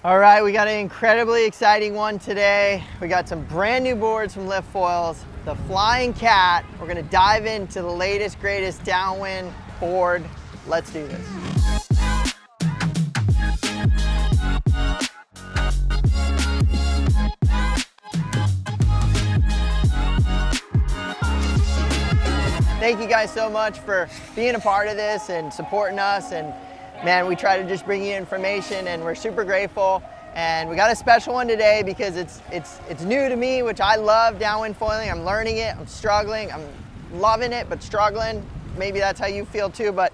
All right, we got an incredibly exciting one today. We got some brand new boards from Lift Foils, the Flying Cat. We're gonna dive into the latest, greatest downwind board. Let's do this. Thank you guys so much for being a part of this and supporting us. And man, we try to just bring you information, and we're super grateful. And we got a special one today because it's new to me, which I love downwind foiling. I'm learning it, I'm struggling, I'm loving it, but struggling. Maybe that's how you feel too, but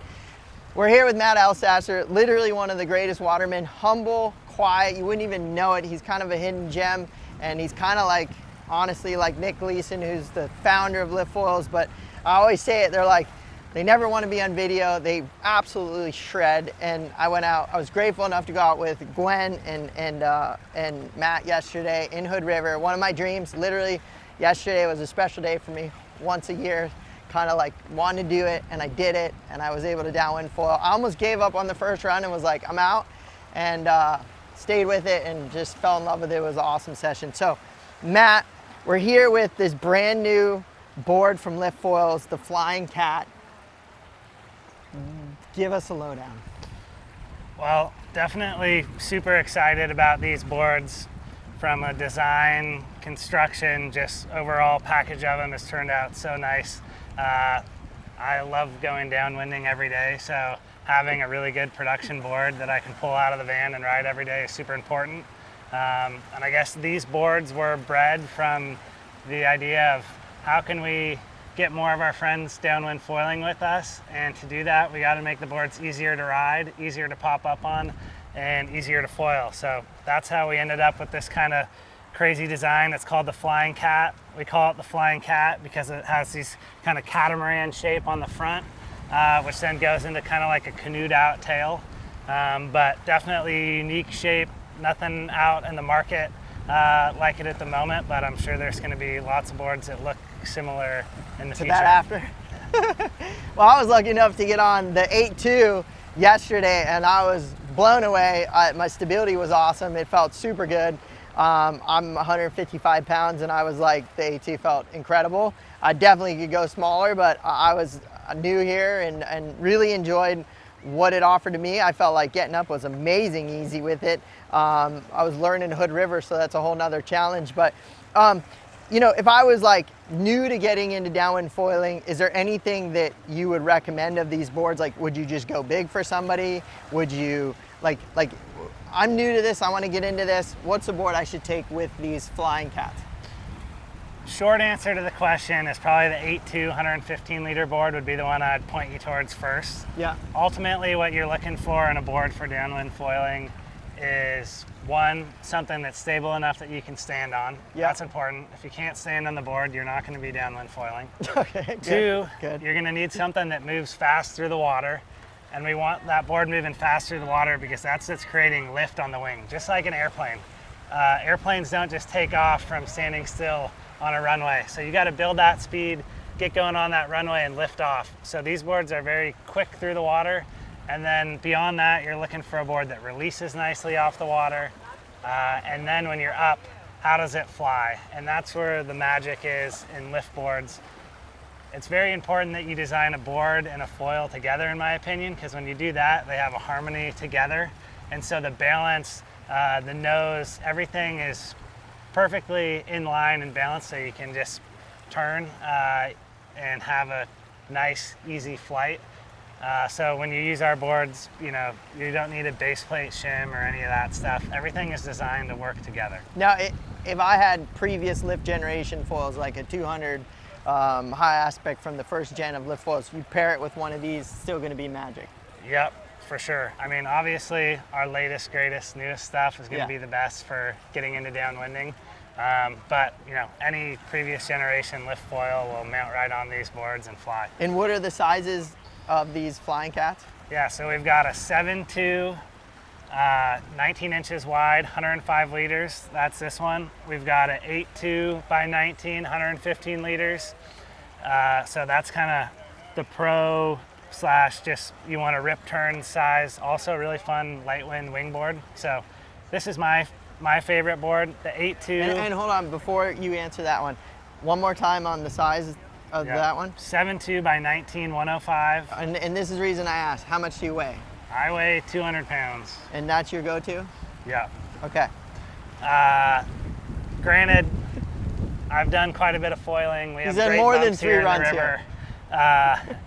we're here with Matt Elsasser, literally one of the greatest watermen, humble, quiet, you wouldn't even know it. He's kind of a hidden gem, and he's kind of like, honestly, like Nick Gleason, who's the founder of Lift Foils, but I always say it, they're like, they never want to be on video. They absolutely shred. And I went out, I was grateful enough to go out with Gwen and Matt yesterday in Hood River. One of my dreams, literally yesterday was a special day for me. Once a year, kind of like wanted to do it, and I did it, and I was able to downwind foil. I almost gave up on the first run and was like, I'm out, and stayed with it and just fell in love with it. It was an awesome session. So Matt, we're here with this brand new board from Lift Foils, the Flying Cat. Give us a lowdown. Well, definitely super excited about these boards. From a design, construction, just overall package of them has turned out so nice. I love going downwinding every day, so having a really good production board that I can pull out of the van and ride every day is super important. And I guess these boards were bred from the idea of how can we get more of our friends downwind foiling with us, and to do that we got to make the boards easier to ride, easier to pop up on, and easier to foil. So that's how we ended up with this kind of crazy design. It's called the Flying Cat. We call it the Flying Cat because it has these kind of catamaran shape on the front, which then goes into kind of like a canoed out tail, but definitely unique shape, nothing out in the market like it at the moment, but I'm sure there's going to be lots of boards that look similar in the future. That after? Well, I was lucky enough to get on the 8.2 yesterday, and I was blown away. My stability was awesome. It felt super good. I'm 155 pounds, and I was like, the 8.2 felt incredible. I definitely could go smaller, but I was new here and really enjoyed what it offered to me. I felt like getting up was amazing easy with it. I was learning Hood River, so that's a whole nother challenge. But you know, if I was like new to getting into downwind foiling, is there anything that you would recommend of these boards? Like, would you just go big for somebody? Would you like I'm new to this, I want to get into this. What's the board I should take with these Flying Cats? Short answer to the question is probably the 8.2 115 liter board would be the one I'd point you towards first. Yeah. Ultimately, what you're looking for in a board for downwind foiling is one, something that's stable enough that you can stand on. Yeah. That's important. If you can't stand on the board, you're not going to be downwind foiling. Okay, Two, good. You're going to need something that moves fast through the water. And we want that board moving fast through the water because that's what's creating lift on the wing, just like an airplane. Airplanes don't just take off from standing still on a runway. So you got to build that speed, get going on that runway and lift off. So these boards are very quick through the water. And then beyond that, you're looking for a board that releases nicely off the water. And then when you're up, how does it fly? And that's where the magic is in lift boards. It's very important that you design a board and a foil together, in my opinion, because when you do that, they have a harmony together. And so the balance, the nose, everything is perfectly in line and balanced, so you can just turn and have a nice, easy flight. So when you use our boards, you know, you don't need a base plate shim or any of that stuff. Everything is designed to work together. Now, if I had previous lift generation foils, like a 200 high aspect from the first gen of lift foils, you pair it with one of these, still going to be magic. Yep, for sure. I mean, obviously, our latest, greatest, newest stuff is going to be the best for getting into downwinding. But, you know, any previous generation lift foil will mount right on these boards and fly. And what are the sizes of these Flying Cats? Yeah, so we've got a 7.2, 19 inches wide, 105 liters. That's this one. We've got an 8.2 by 19, 115 liters. So that's kind of the pro / just you want a rip turn size. Also really fun light wind wingboard. So This is my favorite board, the 8.2. And hold on, before you answer that one more time on the size of that one. 7.2 by 19, 105. And this is the reason I asked, how much do you weigh? I weigh 200 pounds. And that's your go-to? Yeah. Okay. Granted, I've done quite a bit of foiling. We have done great more than bumps 3 here in the runs river.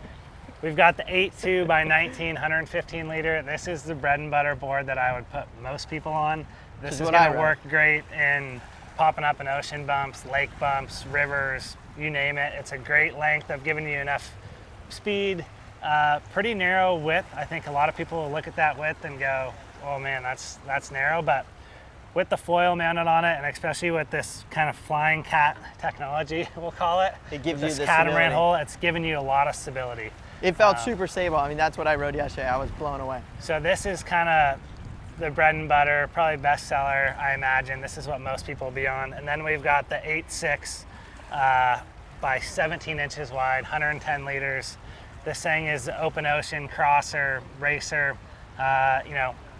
We've got the 8.2 by 19, 115 liter. This is the bread and butter board that I would put most people on. This is going to work great in popping up in ocean bumps, lake bumps, rivers, you name it. It's a great length of giving you enough speed. Pretty narrow width. I think a lot of people will look at that width and go, oh man, that's narrow. But with the foil mounted on it, and especially with this kind of flying cat technology, we'll call it, it gives you this the catamaran stability. hull, it's giving you a lot of stability. It felt super stable. I mean, that's what I rode yesterday. I was blown away. So this is kind of the bread and butter, probably bestseller, I imagine. This is what most people will be on. And then we've got the 8.6 by 17 inches wide, 110 liters. This thing is open ocean crosser, racer.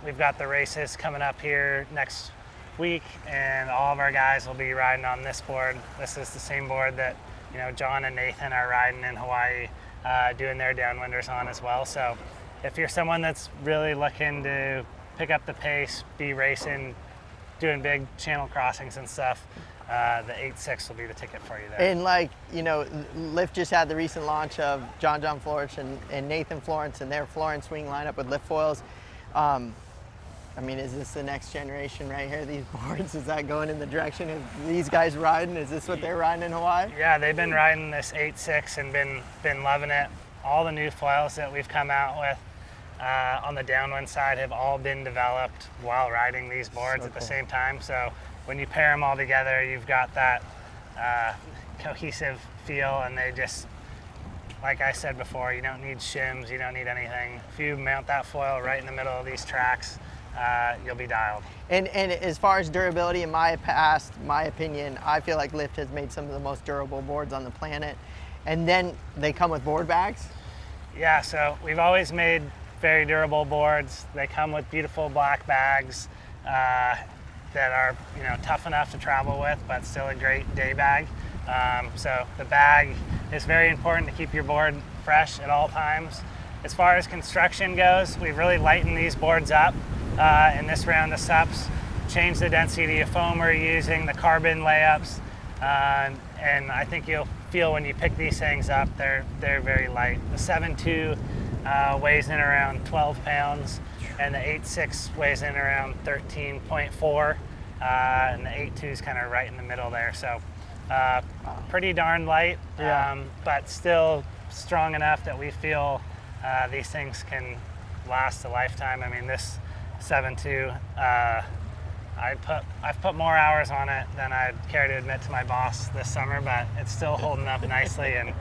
We've got the races coming up here next week, and all of our guys will be riding on this board. This is the same board that John and Nathan are riding in Hawaii, doing their downwinders on as well. So if you're someone that's really looking to pick up the pace, be racing, doing big channel crossings and stuff, the 8.6 will be the ticket for you there. And Lyft just had the recent launch of John Florence and Nathan Florence and their Florence wing lineup with lift foils. I mean, is this the next generation right here, these boards? Is that going in the direction of these guys riding? Is this what they're riding in Hawaii? Yeah, they've been riding this 8.6 and been loving it. All the new foils that we've come out with on the downwind side have all been developed while riding these boards at the same time. So when you pair them all together, you've got that cohesive feel, and they just, like I said before, you don't need shims, you don't need anything. If you mount that foil right in the middle of these tracks, you'll be dialed. And as far as durability, in my opinion, I feel like Lyft has made some of the most durable boards on the planet. And then they come with board bags? Yeah, so we've always made very durable boards. They come with beautiful black bags that are tough enough to travel with, but still a great day bag. So the bag is very important to keep your board fresh at all times. As far as construction goes, we've really lightened these boards up in this round of SUPs, changed the density of foam we're using, the carbon layups, and I think you'll feel when you pick these things up, they're very light. The 7.2 weighs in around 12 pounds, and the 8.6 weighs in around 13.4, and the 8.2 is kind of right in the middle there. So pretty darn light, but still strong enough that we feel these things can last a lifetime. I mean, this 7.2, I've put more hours on it than I'd care to admit to my boss this summer, but it's still holding up nicely, and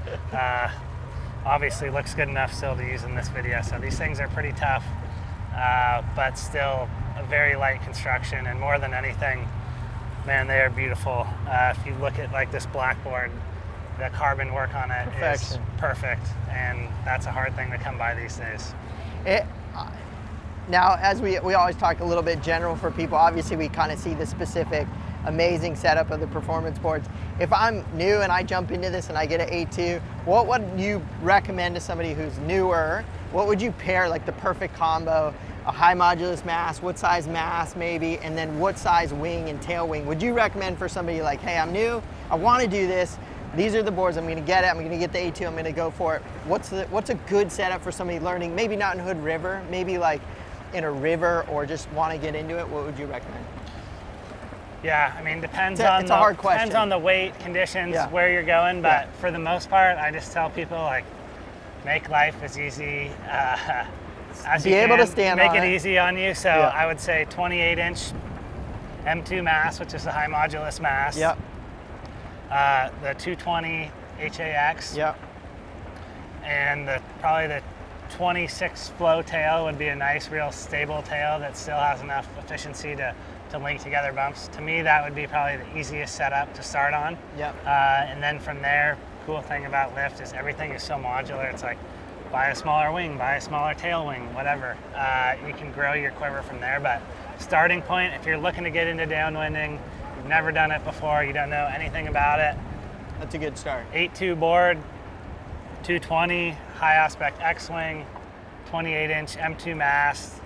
obviously looks good enough still to use in this video. So these things are pretty tough, but still a very light construction, and more than anything, man, they are beautiful. If you look at like this blackboard, the carbon work on it is perfect, and that's a hard thing to come by these days. Now, as we always talk a little bit general for people, obviously we kind of see the specific amazing setup of the performance boards. If I'm new and I jump into this and I get an 8.2, what would you recommend to somebody who's newer? What would you pair, like the perfect combo? A high modulus mast, what size mast maybe, and then what size wing and tail wing would you recommend for somebody like, hey, I'm new, I want to do this, these are the boards, I'm going to get it, I'm going to get the 8.2, I'm going to go for it. What's a good setup for somebody learning, maybe not in Hood River, maybe like in a river, or just want to get into it? What would you recommend? Yeah, I mean, depends a hard question. Depends on the weight, conditions, where you're going, but for the most part, I just tell people, like, make life as easy as you can. Be able to stand on it. Make it easy on you. So I would say 28-inch M2 mast, which is the high modulus mast. Yep. The 220 HAX. Yep. And probably the 26 flow tail would be a nice, real stable tail that still has enough efficiency to link together bumps. To me, that would be probably the easiest setup to start on. Yep. And then from there, cool thing about Lyft is everything is so modular. It's like, buy a smaller wing, buy a smaller tail wing, whatever. You can grow your quiver from there, but starting point if you're looking to get into downwinding. You've never done it before, you don't know anything about it. That's a good start. 8.2 board, 220, high aspect X-wing, 28-inch M2 mast,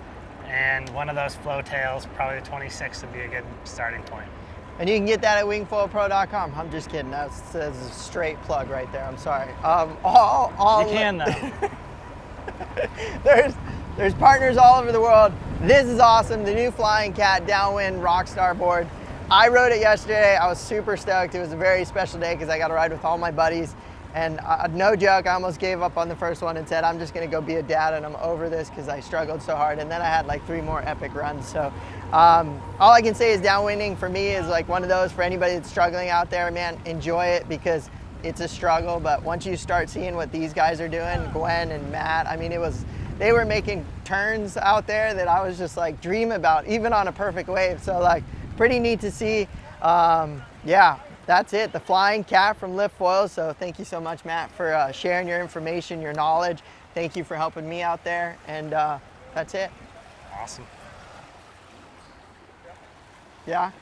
and one of those flow tails, probably the 26 would be a good starting point. And you can get that at wingfoilpro.com. I'm just kidding. That's a straight plug right there. I'm sorry. You can though. There's partners all over the world. This is awesome. The new Flying Cat Downwind Rockstar board. I rode it yesterday. I was super stoked. It was a very special day because I got to ride with all my buddies. And no joke, I almost gave up on the first one and said, I'm just going to go be a dad and I'm over this because I struggled so hard. And then I had like 3 more epic runs. So all I can say is downwinding for me is like one of those for anybody that's struggling out there, man, enjoy it because it's a struggle. But once you start seeing what these guys are doing, Gwen and Matt, I mean, they were making turns out there that I was just like dream about, even on a perfect wave. So like pretty neat to see. Yeah. That's it, the Flying Cat from Lift Foils. So thank you so much, Matt, for sharing your information, your knowledge. Thank you for helping me out there. And that's it. Awesome. Yeah.